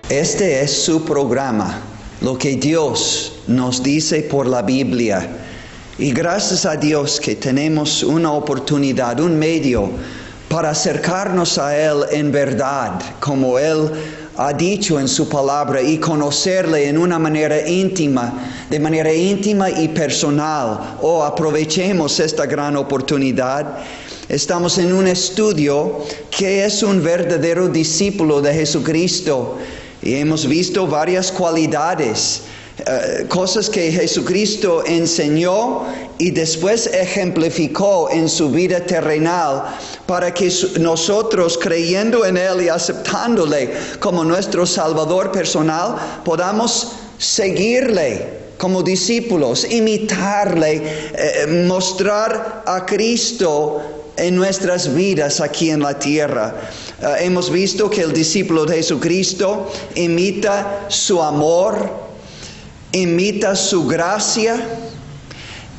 Este es su programa, lo que Dios nos dice por la Biblia. Y gracias a Dios que tenemos una oportunidad, un medio para acercarnos a Él en verdad, como Él ha dicho en su palabra, y conocerle en una manera íntima, de manera íntima y personal. Aprovechemos esta gran oportunidad. Estamos en un estudio que es un verdadero discípulo de Jesucristo. Y hemos visto varias cualidades, cosas que Jesucristo enseñó y después ejemplificó en su vida terrenal, para que nosotros, creyendo en Él y aceptándole como nuestro Salvador personal, podamos seguirle como discípulos, imitarle, mostrar a Cristo en nuestras vidas aquí en la tierra. Hemos visto que el discípulo de Jesucristo imita su amor, imita su gracia,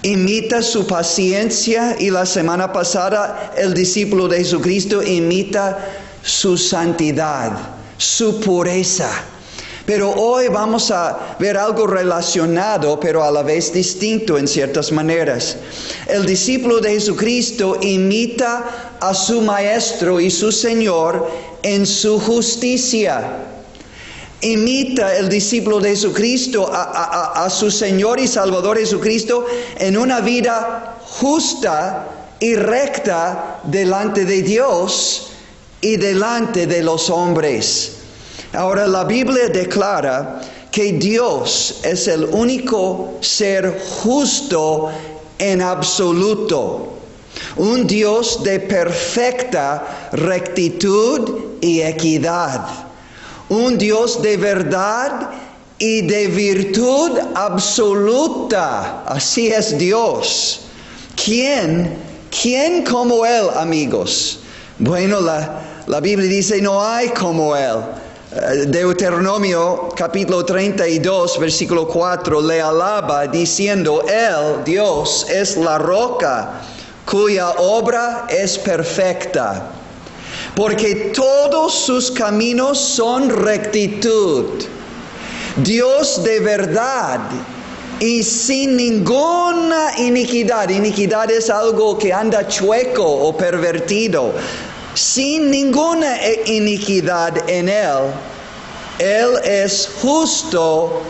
imita su paciencia, y la semana pasada el discípulo de Jesucristo imita su santidad, su pureza. Pero hoy vamos a ver algo relacionado, pero a la vez distinto en ciertas maneras. El discípulo de Jesucristo imita a su Maestro y su Señor en su justicia. Imita el discípulo de Jesucristo a su Señor y Salvador Jesucristo en una vida justa y recta delante de Dios y delante de los hombres. Ahora, la Biblia declara que Dios es el único ser justo en absoluto, un Dios de perfecta rectitud y equidad, un Dios de verdad y de virtud absoluta. Así es Dios. ¿Quién como Él, amigos? Bueno, la Biblia dice, no hay como Él. Deuteronomio capítulo 32 versículo 4 le alaba diciendo: Él, Dios, es la roca cuya obra es perfecta, porque todos sus caminos son rectitud. Dios de verdad y sin ninguna iniquidad. Iniquidad es algo que anda chueco o pervertido. Sin ninguna iniquidad en Él. Él es justo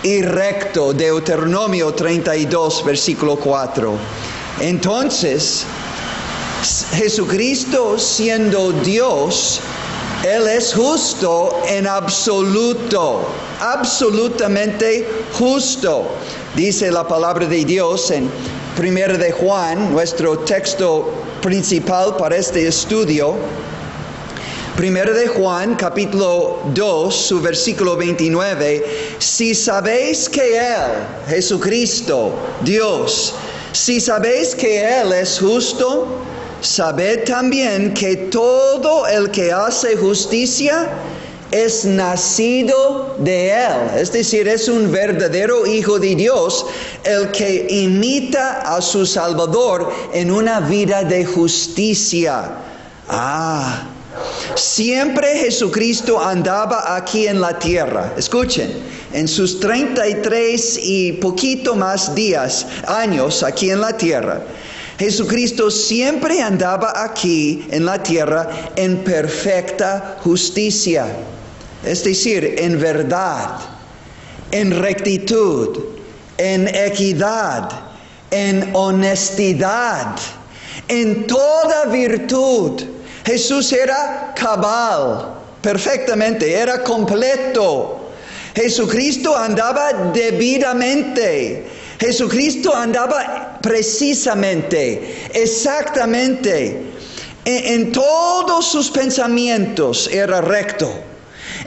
y recto. Deuteronomio 32, versículo 4. Entonces, Jesucristo siendo Dios, Él es justo en absoluto. Absolutamente justo. Dice la palabra de Dios en 1 de Juan, nuestro texto principal para este estudio. 1 de Juan, capítulo 2, su versículo 29. Si sabéis que Él, Jesucristo, Dios, si sabéis que Él es justo, sabed también que todo el que hace justicia es nacido de Él. Es decir, es un verdadero hijo de Dios, el que imita a su Salvador en una vida de justicia. Siempre Jesucristo andaba aquí en la tierra. Escuchen, en sus 33 y poquito más años aquí en la tierra, Jesucristo siempre andaba aquí en la tierra en perfecta justicia. Es decir, en verdad, en rectitud, en equidad, en honestidad, en toda virtud. Jesús era cabal, perfectamente, era completo. Jesucristo andaba debidamente. Jesucristo andaba precisamente, exactamente. En todos sus pensamientos era recto.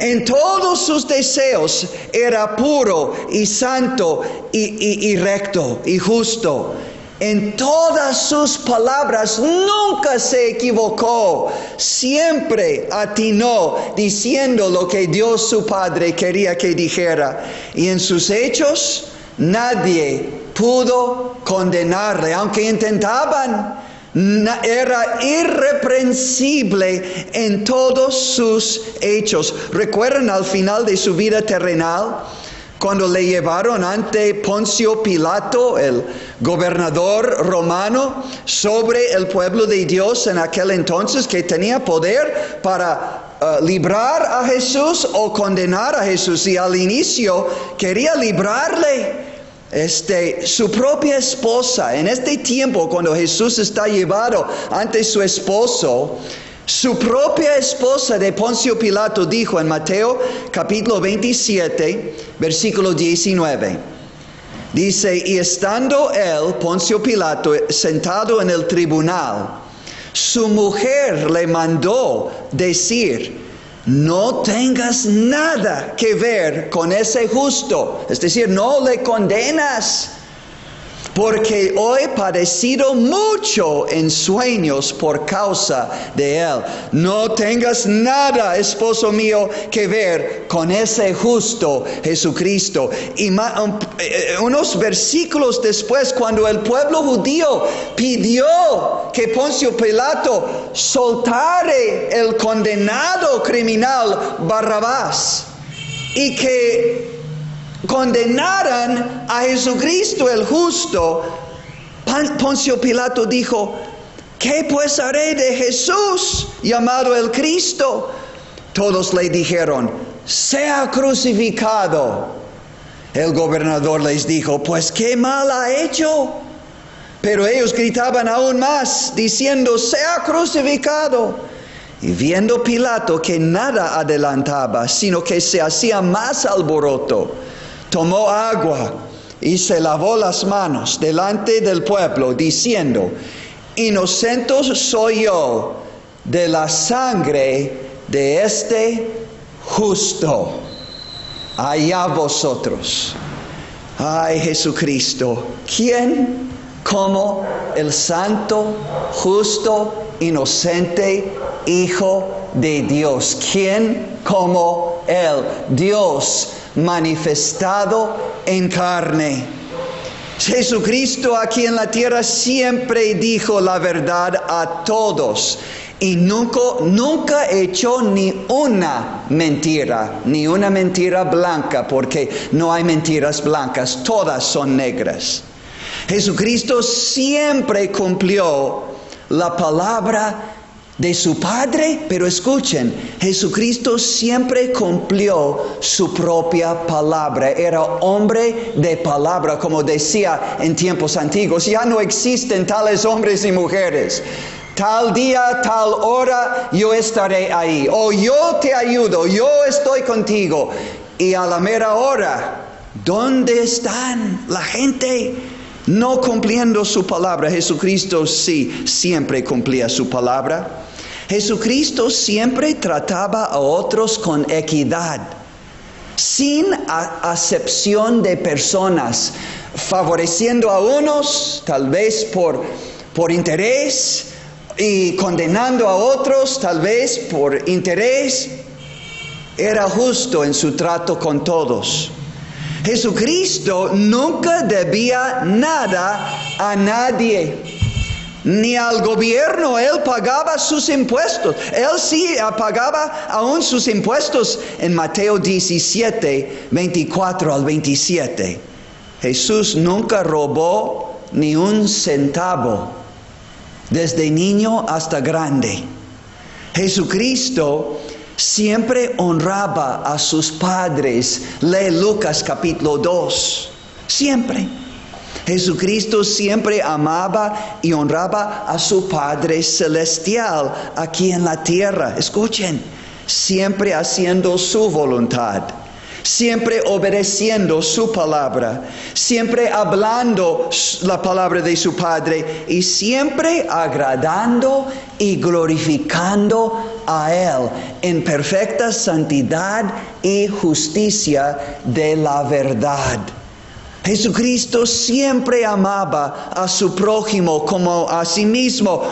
En todos sus deseos era puro y santo y recto y justo. En todas sus palabras nunca se equivocó. Siempre atinó diciendo lo que Dios su Padre quería que dijera. Y en sus hechos nadie pudo condenarle. Aunque intentaban, era irreprensible en todos sus hechos. ¿Recuerdan al final de su vida terrenal? Cuando le llevaron ante Poncio Pilato, el gobernador romano, sobre el pueblo de Dios en aquel entonces, que tenía poder para librar a Jesús o condenar a Jesús. Y al inicio quería librarle. Su propia esposa, en este tiempo cuando Jesús está llevado ante su esposo, su propia esposa de Poncio Pilato dijo en Mateo capítulo 27, versículo 19. Dice, y estando él, Poncio Pilato, sentado en el tribunal, su mujer le mandó decir, no tengas nada que ver con ese justo. Es decir, no le condenas. Porque hoy he padecido mucho en sueños por causa de él. No tengas nada, esposo mío, que ver con ese justo Jesucristo. Y unos versículos después, cuando el pueblo judío pidió que Poncio Pilato soltare el condenado criminal Barrabás y que condenaran a Jesucristo el justo, Poncio Pilato dijo, ¿qué pues haré de Jesús llamado el Cristo? Todos le dijeron, sea crucificado. El gobernador les dijo, pues qué mal ha hecho. Pero ellos gritaban aún más, diciendo, sea crucificado. Y viendo Pilato que nada adelantaba, sino que se hacía más alboroto, tomó agua y se lavó las manos delante del pueblo, diciendo, inocente soy yo de la sangre de este justo. Allá vosotros. Ay, Jesucristo, ¿quién como el santo, justo, inocente Hijo de Dios? ¿Quién como Él? Dios manifestado en carne. Jesucristo aquí en la tierra siempre dijo la verdad a todos y nunca echó ni una mentira blanca, porque no hay mentiras blancas, todas son negras. Jesucristo siempre cumplió la palabra de su Padre, pero escuchen, Jesucristo siempre cumplió su propia palabra. Era hombre de palabra, como decía en tiempos antiguos. Ya no existen tales hombres y mujeres. Tal día, tal hora, yo estaré ahí. O yo te ayudo, yo estoy contigo. Y a la mera hora, ¿dónde están la gente? No cumpliendo su palabra. Jesucristo sí, siempre cumplía su palabra. Jesucristo siempre trataba a otros con equidad, sin acepción de personas, favoreciendo a unos, tal vez por interés, y condenando a otros, tal vez por interés. Era justo en su trato con todos. Jesucristo nunca debía nada a nadie, ni al gobierno. Él pagaba sus impuestos. Él sí pagaba aún sus impuestos en Mateo 17, 24 al 27. Jesús nunca robó ni un centavo, desde niño hasta grande. Jesucristo siempre honraba a sus padres. Lee Lucas capítulo 2. Siempre. Jesucristo siempre amaba y honraba a su Padre Celestial aquí en la tierra. Escuchen, siempre haciendo su voluntad, siempre obedeciendo su palabra, siempre hablando la palabra de su Padre y siempre agradando y glorificando a Él en perfecta santidad y justicia de la verdad. Jesucristo siempre amaba a su prójimo como a sí mismo,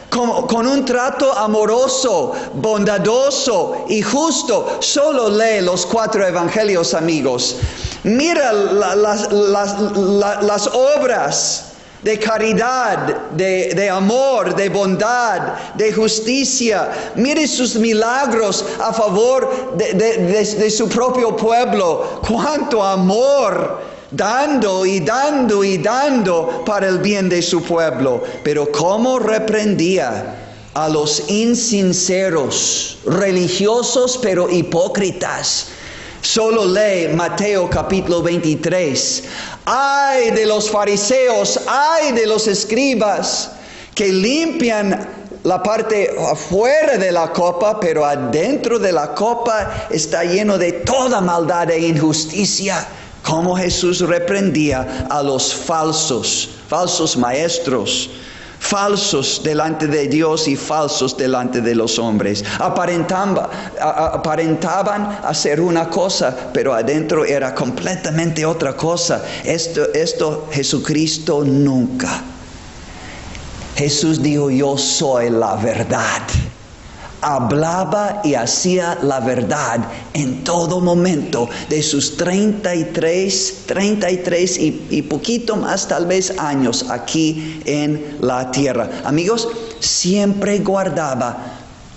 con un trato amoroso, bondadoso y justo. Solo lee los 4 evangelios, amigos. Mira las obras de caridad, de amor, de bondad, de justicia. Mire sus milagros a favor de su propio pueblo. ¡Cuánto amor! Dando y dando y dando para el bien de su pueblo. Pero cómo reprendía a los insinceros, religiosos pero hipócritas. Solo lee Mateo capítulo 23. ¡Ay de los fariseos! ¡Ay de los escribas! Que limpian la parte afuera de la copa, pero adentro de la copa está lleno de toda maldad e injusticia. Como Jesús reprendía a los falsos maestros, falsos delante de Dios y falsos delante de los hombres. Aparentaban hacer una cosa, pero adentro era completamente otra cosa. Esto Jesucristo nunca. Jesús dijo: yo soy la verdad. Hablaba y hacía la verdad en todo momento de sus 33 y poquito más tal vez años aquí en la tierra. Amigos, siempre guardaba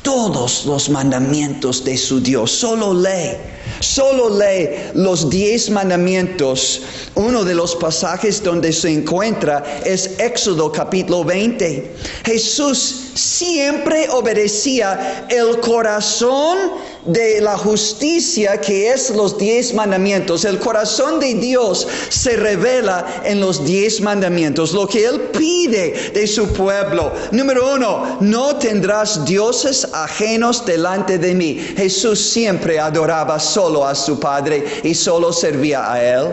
todos los mandamientos de su Dios. Solo lee los 10 mandamientos. Uno de los pasajes donde se encuentra es Éxodo capítulo 20. Jesús siempre obedecía el corazón de la justicia, que es los 10 mandamientos. El corazón de Dios se revela en los 10 mandamientos, lo que Él pide de su pueblo. Número 1, no tendrás dioses ajenos delante de mí. Jesús siempre adoraba solo a su Padre y solo servía a Él.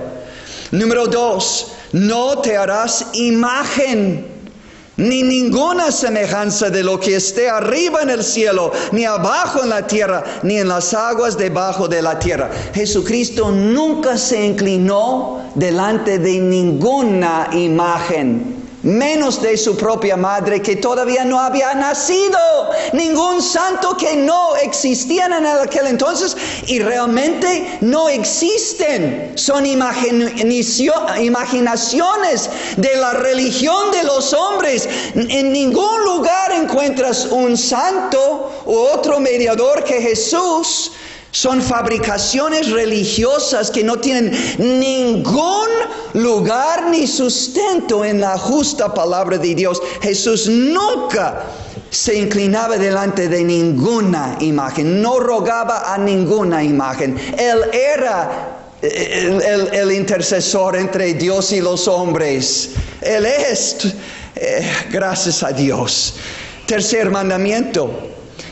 Número 2, no te harás imagen ni ninguna semejanza de lo que esté arriba en el cielo, ni abajo en la tierra, ni en las aguas debajo de la tierra. Jesucristo nunca se inclinó delante de ninguna imagen, menos de su propia madre, que todavía no había nacido, ningún santo que no existían en aquel entonces y realmente no existen. Son imaginaciones de la religión de los hombres. En ningún lugar encuentras un santo u otro mediador que Jesús. Son fabricaciones religiosas que no tienen ningún lugar ni sustento en la justa palabra de Dios. Jesús nunca se inclinaba delante de ninguna imagen, no rogaba a ninguna imagen. Él era el intercesor entre Dios y los hombres. Él es, gracias a Dios. Tercer mandamiento.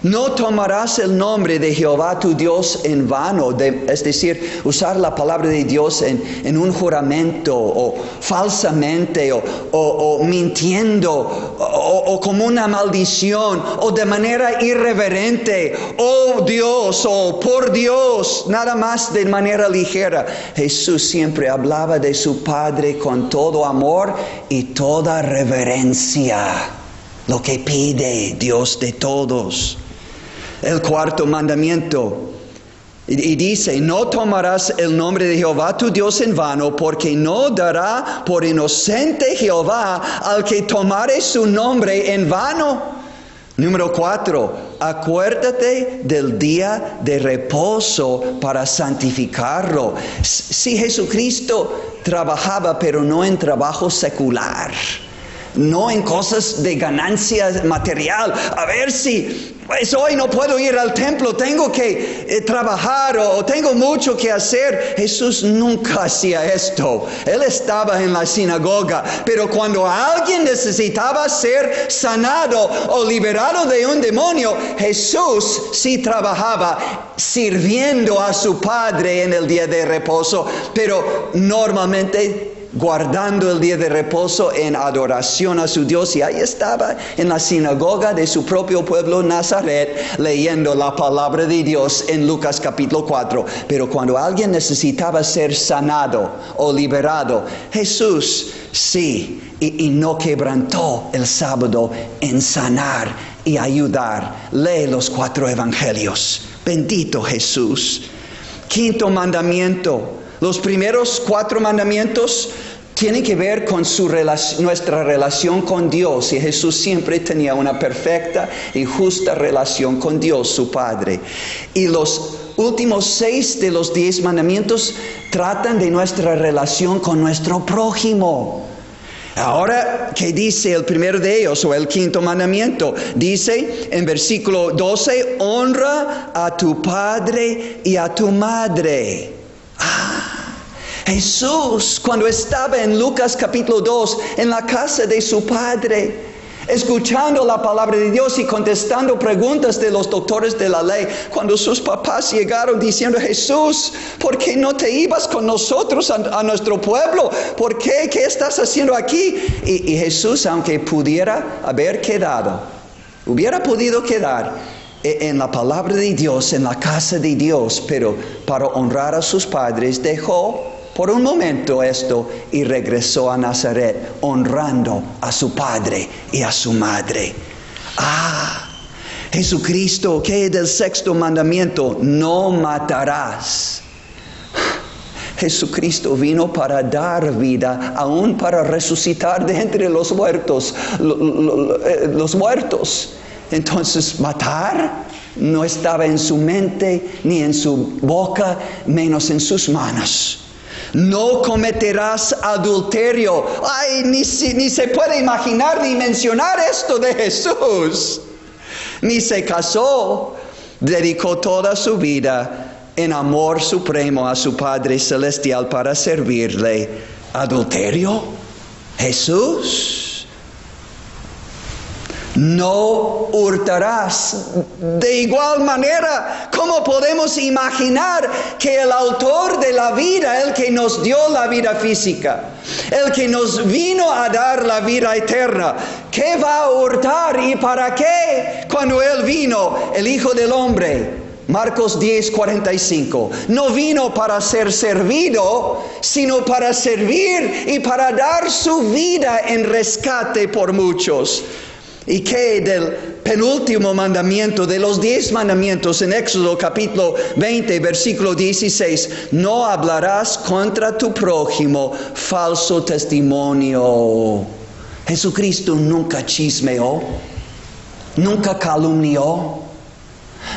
No tomarás el nombre de Jehová tu Dios en vano, es decir, usar la palabra de Dios en un juramento, o falsamente, o mintiendo, o como una maldición, o de manera irreverente, oh Dios, o por Dios, nada más de manera ligera. Jesús siempre hablaba de su Padre con todo amor y toda reverencia, lo que pide Dios de todos. El cuarto mandamiento, y dice: no tomarás el nombre de Jehová tu Dios en vano, porque no dará por inocente Jehová al que tomare su nombre en vano. Número 4, acuérdate del día de reposo para santificarlo. Si Jesucristo trabajaba, pero no en trabajo secular, no en cosas de ganancia material. A ver si pues hoy no puedo ir al templo, tengo que trabajar o tengo mucho que hacer. Jesús nunca hacía esto. Él estaba en la sinagoga, pero cuando alguien necesitaba ser sanado o liberado de un demonio, Jesús sí trabajaba sirviendo a su Padre en el día de reposo, pero normalmente guardando el día de reposo en adoración a su Dios. Y ahí estaba en la sinagoga de su propio pueblo Nazaret, leyendo la palabra de Dios en Lucas capítulo 4. Pero cuando alguien necesitaba ser sanado o liberado, Jesús sí, y no quebrantó el sábado en sanar y ayudar. Lee los 4 evangelios. Bendito Jesús. Quinto mandamiento. Los primeros 4 mandamientos tiene que ver con nuestra relación con Dios. Y Jesús siempre tenía una perfecta y justa relación con Dios, su Padre. Y los últimos 6 de los 10 mandamientos tratan de nuestra relación con nuestro prójimo. Ahora, ¿qué dice el primero de ellos, o el quinto mandamiento? Dice en versículo 12, honra a tu padre y a tu madre. Jesús, cuando estaba en Lucas capítulo 2, en la casa de su padre, escuchando la palabra de Dios y contestando preguntas de los doctores de la ley, cuando sus papás llegaron diciendo, Jesús, ¿por qué no te ibas con nosotros a nuestro pueblo? ¿Por qué? ¿Qué estás haciendo aquí? Y Jesús, aunque pudiera haber quedado, hubiera podido quedar en la palabra de Dios, en la casa de Dios, pero para honrar a sus padres dejó por un momento esto y regresó a Nazaret honrando a su padre y a su madre. Jesucristo, ¿qué es el sexto mandamiento? No matarás. Jesucristo vino para dar vida, aún para resucitar de entre los muertos. Los muertos. Entonces, matar no estaba en su mente, ni en su boca, menos en sus manos. No cometerás adulterio. Ni se puede imaginar ni mencionar esto de Jesús. Ni se casó. Dedicó toda su vida en amor supremo a su Padre Celestial para servirle. ¿Adulterio? Jesús. No hurtarás. De igual manera, ¿cómo podemos imaginar que el autor de la vida, el que nos dio la vida física, el que nos vino a dar la vida eterna, qué va a hurtar y para qué cuando Él vino, el Hijo del Hombre? Marcos 10:45. No vino para ser servido, sino para servir y para dar su vida en rescate por muchos. ¿Y qué del penúltimo mandamiento de los 10 mandamientos en Éxodo capítulo 20, versículo 16? No hablarás contra tu prójimo falso testimonio. Jesucristo nunca chismeó, nunca calumnió,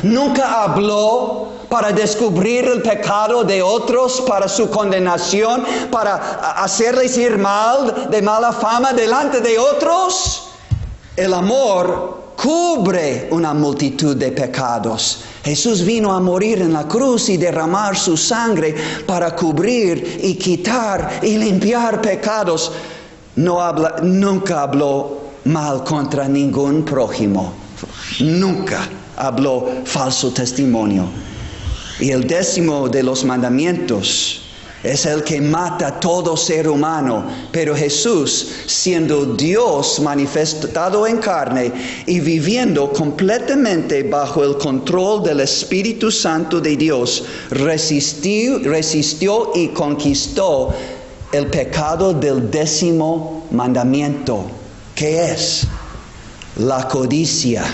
nunca habló para descubrir el pecado de otros, para su condenación, para hacerles ir mal, de mala fama delante de otros. El amor cubre una multitud de pecados. Jesús vino a morir en la cruz y derramar su sangre para cubrir y quitar y limpiar pecados. Nunca habló mal contra ningún prójimo. Nunca habló falso testimonio. Y el 10º de los mandamientos es el que mata a todo ser humano. Pero Jesús, siendo Dios manifestado en carne y viviendo completamente bajo el control del Espíritu Santo de Dios, resistió y conquistó el pecado del 10º mandamiento. ¿Qué es? La codicia.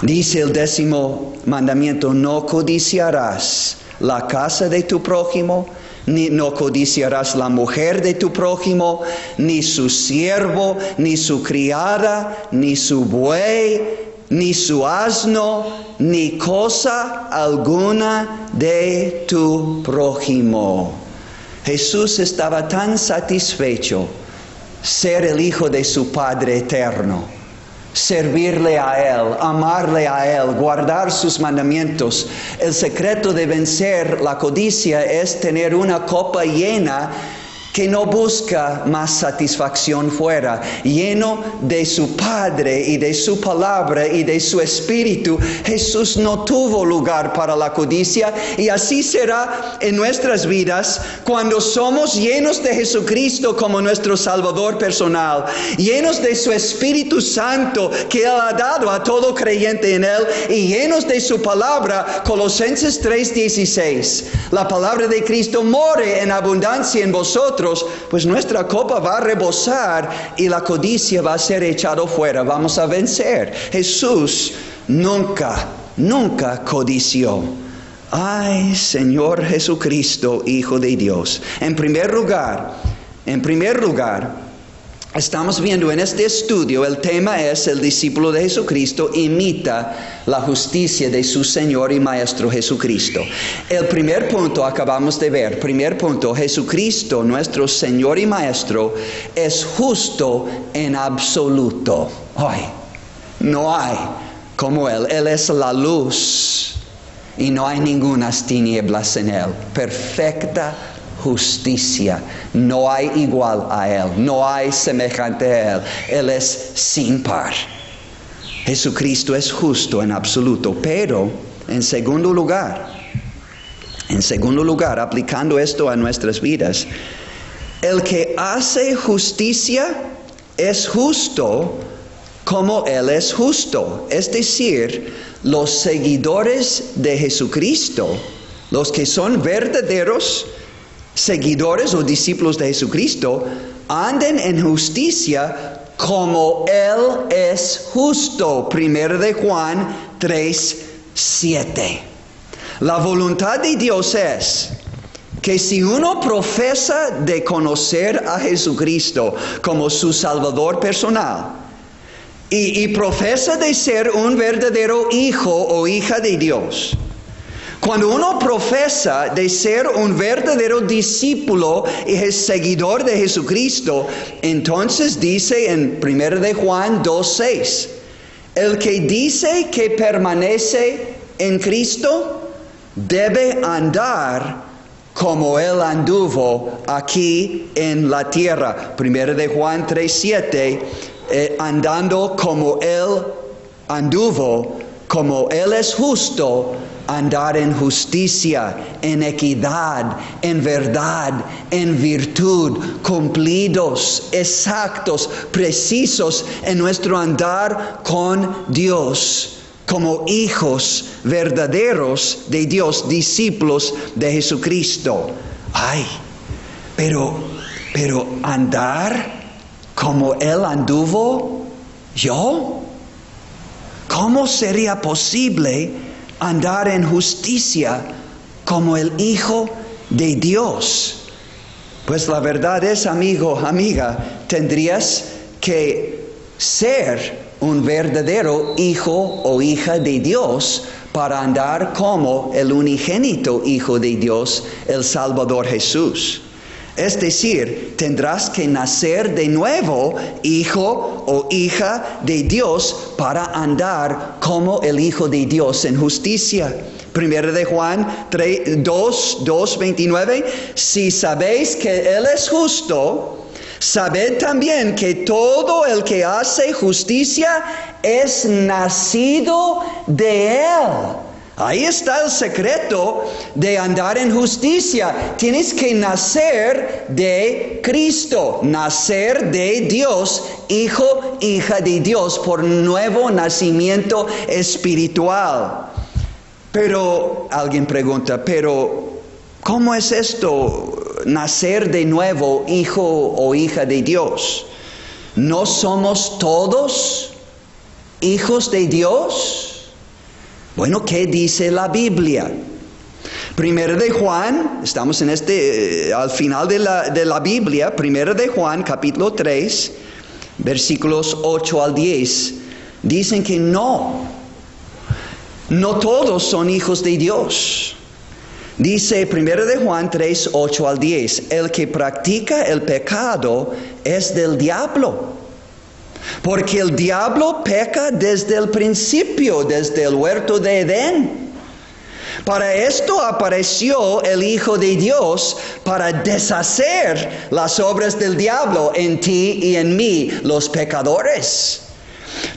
Dice el 10º mandamiento, no codiciarás la casa de tu prójimo, ni no codiciarás la mujer de tu prójimo, ni su siervo, ni su criada, ni su buey, ni su asno, ni cosa alguna de tu prójimo. Jesús estaba tan satisfecho ser el Hijo de su Padre eterno, servirle a Él, amarle a Él, guardar sus mandamientos. El secreto de vencer la codicia es tener una copa llena que no busca más satisfacción fuera, lleno de su Padre y de su palabra y de su Espíritu. Jesús no tuvo lugar para la codicia, y así será en nuestras vidas cuando somos llenos de Jesucristo como nuestro Salvador personal, llenos de su Espíritu Santo que Él ha dado a todo creyente en Él, y llenos de su palabra. Colosenses 3:16. La palabra de Cristo more en abundancia en vosotros, pues nuestra copa va a rebosar y la codicia va a ser echado fuera. Vamos a vencer. Jesús nunca codició. Ay, Señor Jesucristo, Hijo de Dios. En primer lugar, En primer lugar, estamos viendo en este estudio, el tema es el discípulo de Jesucristo imita la justicia de su Señor y Maestro Jesucristo. El primer punto acabamos de ver. Primer punto, Jesucristo, nuestro Señor y Maestro, es justo en absoluto. Ay, no hay como Él. Él es la luz y no hay ningunas tinieblas en Él. Perfecta justicia. No hay igual a Él. No hay semejante a Él. Él es sin par. Jesucristo es justo en absoluto. Pero, en segundo lugar, aplicando esto a nuestras vidas, el que hace justicia es justo como Él es justo. Es decir, los seguidores de Jesucristo, los que son verdaderos seguidores o discípulos de Jesucristo, anden en justicia como Él es justo. 1 de Juan 3:7. La voluntad de Dios es que si uno profesa de conocer a Jesucristo como su Salvador personal y profesa de ser un verdadero hijo o hija de Dios, cuando uno profesa de ser un verdadero discípulo y seguidor de Jesucristo, entonces dice en 1 de Juan 2:6, el que dice que permanece en Cristo debe andar como Él anduvo aquí en la tierra. 1 de Juan 3:7, andando como Él anduvo, como Él es justo, andar en justicia, en equidad, en verdad, en virtud, cumplidos, exactos, precisos en nuestro andar con Dios, como hijos verdaderos de Dios, discípulos de Jesucristo. Ay, pero andar como Él anduvo, ¿yo? ¿Cómo sería posible andar en justicia como el Hijo de Dios? Pues la verdad es, amigo, amiga, tendrías que ser un verdadero hijo o hija de Dios para andar como el unigénito Hijo de Dios, el Salvador Jesús. Es decir, tendrás que nacer de nuevo, hijo o hija de Dios, para andar como el Hijo de Dios en justicia. 1 de Juan 2:29, si sabéis que Él es justo, sabed también que todo el que hace justicia es nacido de Él. Ahí está el secreto de andar en justicia. Tienes que nacer de Cristo, nacer de Dios, hijo, hija de Dios, por nuevo nacimiento espiritual. Pero alguien pregunta, pero ¿cómo es esto? Nacer de nuevo, hijo o hija de Dios. ¿No somos todos hijos de Dios? Bueno, ¿qué dice la Biblia? 1 de Juan, estamos en al final de la Biblia, 1 de Juan, capítulo 3, versículos 8 al 10, dicen que no todos son hijos de Dios. Dice 1 de Juan 3, 8 al 10, el que practica el pecado es del diablo. Porque el diablo peca desde el principio, desde el huerto de Edén. Para esto apareció el Hijo de Dios, para deshacer las obras del diablo en ti y en mí, los pecadores.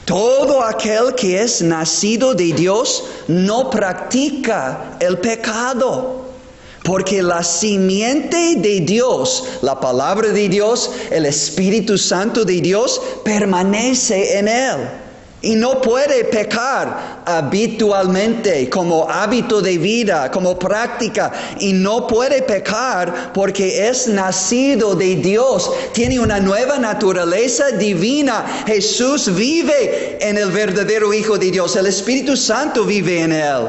Todo aquel que es nacido de Dios no practica el pecado. Porque la simiente de Dios, la palabra de Dios, el Espíritu Santo de Dios, permanece en él. Y no puede pecar habitualmente, como hábito de vida, como práctica. Y no puede pecar porque es nacido de Dios. Tiene una nueva naturaleza divina. Jesús vive en el verdadero Hijo de Dios. El Espíritu Santo vive en él.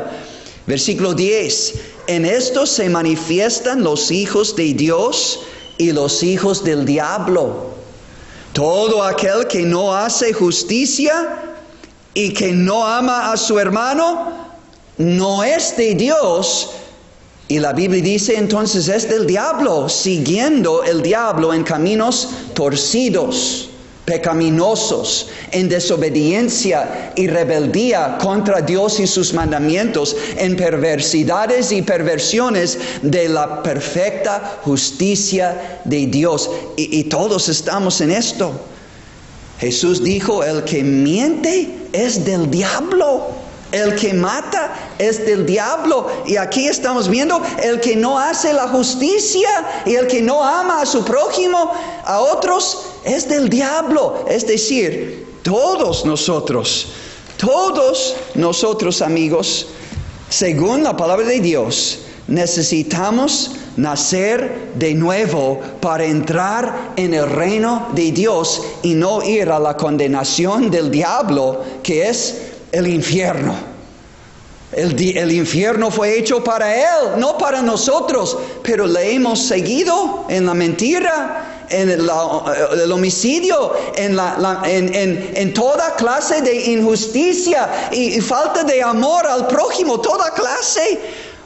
Versículo 10. En esto se manifiestan los hijos de Dios y los hijos del diablo. Todo aquel que no hace justicia y que no ama a su hermano, no es de Dios. Y la Biblia dice entonces es del diablo, siguiendo el diablo en caminos torcidos, pecaminosos, en desobediencia y rebeldía contra Dios y sus mandamientos, en perversidades y perversiones de la perfecta justicia de Dios. Y todos estamos en esto. Jesús dijo, el que miente es del diablo. El que mata es del diablo. Y aquí estamos viendo el que no hace la justicia y el que no ama a su prójimo, a otros, es del diablo. Es decir, todos nosotros, amigos, según la palabra de Dios, necesitamos nacer de nuevo para entrar en el reino de Dios y no ir a la condenación del diablo, que es el infierno. El infierno fue hecho para él, no para nosotros, pero le hemos seguido en la mentira, en el homicidio, en toda clase de injusticia y falta de amor al prójimo, toda clase.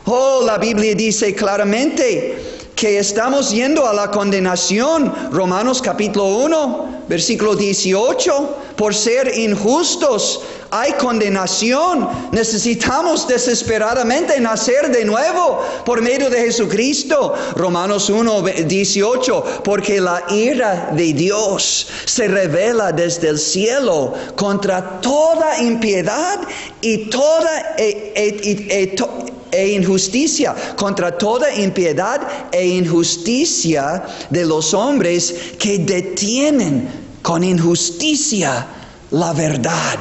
Oh, la Biblia dice claramente que estamos yendo a la condenación. Romanos capítulo 1, versículo 18. Por ser injustos hay condenación. Necesitamos desesperadamente nacer de nuevo por medio de Jesucristo. Romanos 1, 18. Porque la ira de Dios se revela desde el cielo contra toda impiedad y toda injusticia, contra toda impiedad e injusticia de los hombres que detienen con injusticia la verdad.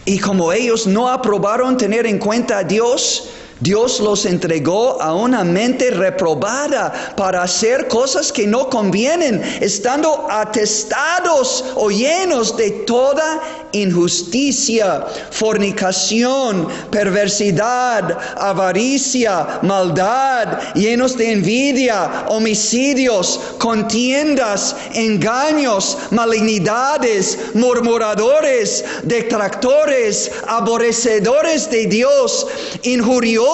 Y como ellos no aprobaron tener en cuenta a Dios, Dios los entregó a una mente reprobada para hacer cosas que no convienen, estando atestados o llenos de toda injusticia, fornicación, perversidad, avaricia, maldad, llenos de envidia, homicidios, contiendas, engaños, malignidades, murmuradores, detractores, aborrecedores de Dios, injuriosos,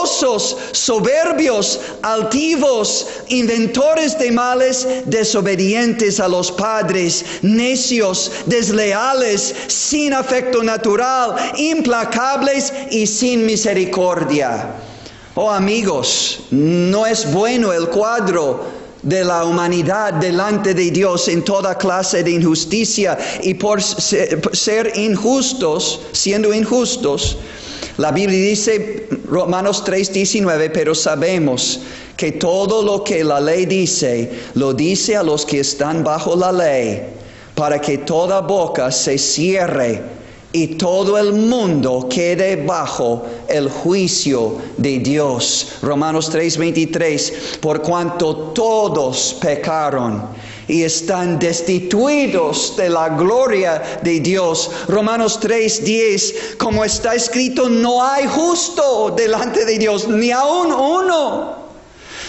soberbios, altivos, inventores de males, desobedientes a los padres, necios, desleales, sin afecto natural, implacables y sin misericordia. Oh amigos, no es bueno el cuadro de la humanidad delante de Dios en toda clase de injusticia, y por ser injustos, siendo injustos, la Biblia dice, Romanos 3:19, pero sabemos que todo lo que la ley dice, lo dice a los que están bajo la ley, para que toda boca se cierre y todo el mundo quede bajo el juicio de Dios. Romanos 3:23, por cuanto todos pecaron y están destituidos de la gloria de Dios. Romanos 3:10, como está escrito, no hay justo delante de Dios, ni aun uno.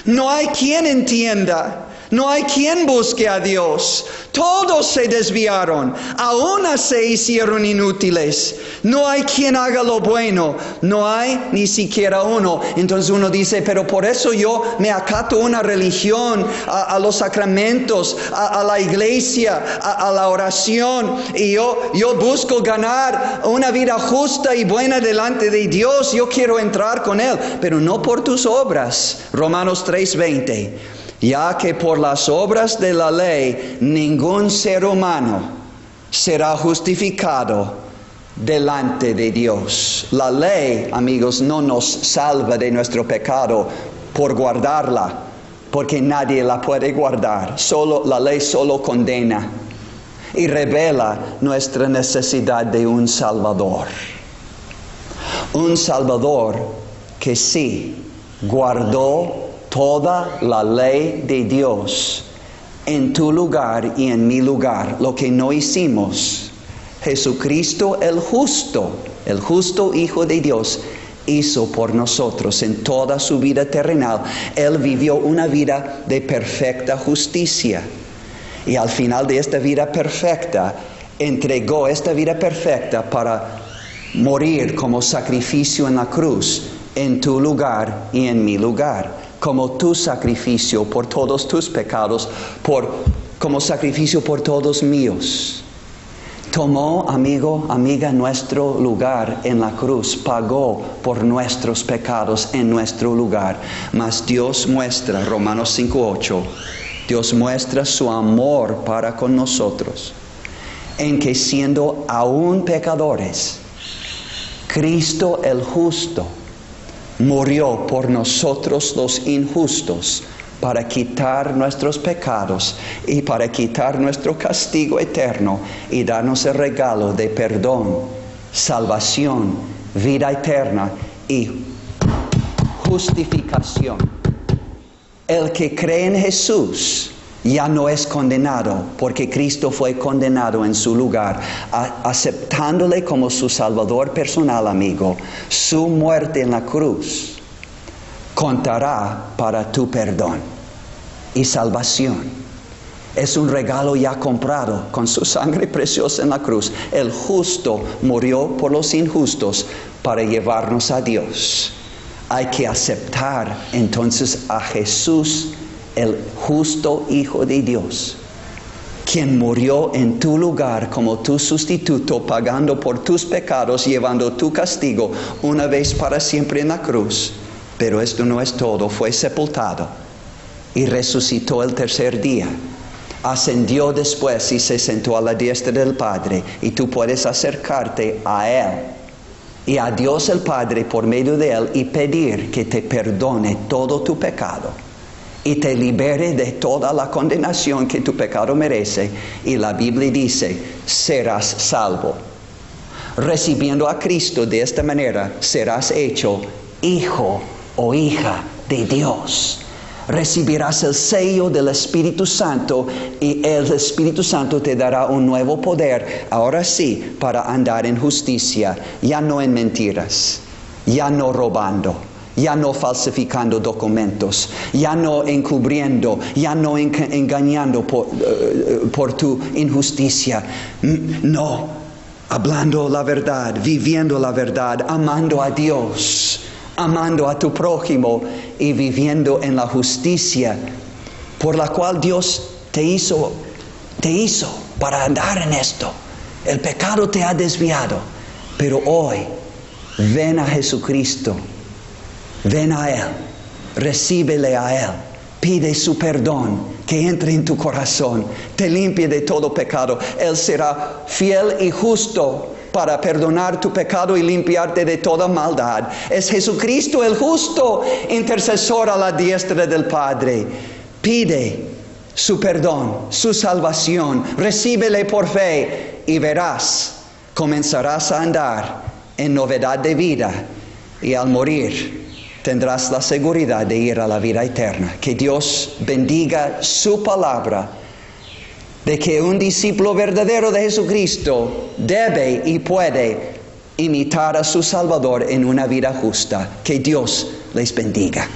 No hay quien entienda. No hay quien busque a Dios. Todos se desviaron, aún se hicieron inútiles. No hay quien haga lo bueno, no hay ni siquiera uno. Entonces uno dice, pero por eso yo me acato una religión, a los sacramentos, a la iglesia, a la oración, y yo busco ganar una vida justa y buena delante de Dios. Yo quiero entrar con Él, pero no por tus obras. Romanos 3:20. Ya que por las obras de la ley ningún ser humano será justificado delante de Dios. La ley, amigos, no nos salva de nuestro pecado por guardarla, porque nadie la puede guardar. La ley solo condena y revela nuestra necesidad de un Salvador. Un Salvador que sí guardó toda la ley de Dios en tu lugar y en mi lugar, lo que no hicimos. Jesucristo el justo Hijo de Dios, hizo por nosotros en toda su vida terrenal. Él vivió una vida de perfecta justicia. Y al final de esta vida perfecta, entregó esta vida perfecta para morir como sacrificio en la cruz, en tu lugar y en mi lugar, como tu sacrificio por todos tus pecados, como sacrificio por todos míos. Tomó, amigo, amiga, nuestro lugar en la cruz, pagó por nuestros pecados en nuestro lugar. Mas Dios muestra, Romanos 5:8, Dios muestra su amor para con nosotros, en que siendo aún pecadores, Cristo el justo murió por nosotros los injustos, para quitar nuestros pecados y para quitar nuestro castigo eterno y darnos el regalo de perdón, salvación, vida eterna y justificación. El que cree en Jesús ya no es condenado, porque Cristo fue condenado en su lugar, aceptándole como su Salvador personal, amigo. Su muerte en la cruz contará para tu perdón y salvación. Es un regalo ya comprado con su sangre preciosa en la cruz. El justo murió por los injustos para llevarnos a Dios. Hay que aceptar entonces a Jesús, el justo Hijo de Dios, quien murió en tu lugar como tu sustituto, pagando por tus pecados, llevando tu castigo una vez para siempre en la cruz. Pero esto no es todo. Fue sepultado y resucitó el tercer día. Ascendió después y se sentó a la diestra del Padre. Y tú puedes acercarte a Él y a Dios el Padre por medio de Él y pedir que te perdone todo tu pecado y te libere de toda la condenación que tu pecado merece. Y la Biblia dice, serás salvo. Recibiendo a Cristo de esta manera, serás hecho hijo o hija de Dios. Recibirás el sello del Espíritu Santo y el Espíritu Santo te dará un nuevo poder, ahora sí, para andar en justicia, ya no en mentiras, ya no robando, ya no falsificando documentos, ya no encubriendo, ya no engañando por tu injusticia. No, hablando la verdad, viviendo la verdad, amando a Dios, amando a tu prójimo y viviendo en la justicia por la cual Dios te hizo para andar en esto. El pecado te ha desviado, pero hoy ven a Jesucristo, ven a Él, recíbele a Él, pide su perdón, que entre en tu corazón, te limpie de todo pecado. Él será fiel y justo para perdonar tu pecado y limpiarte de toda maldad. Es Jesucristo el justo, intercesor a la diestra del Padre. Pide su perdón, su salvación, recíbele por fe y verás, comenzarás a andar en novedad de vida y al morir tendrás la seguridad de ir a la vida eterna. Que Dios bendiga su palabra, de que un discípulo verdadero de Jesucristo debe y puede imitar a su Salvador en una vida justa. Que Dios les bendiga.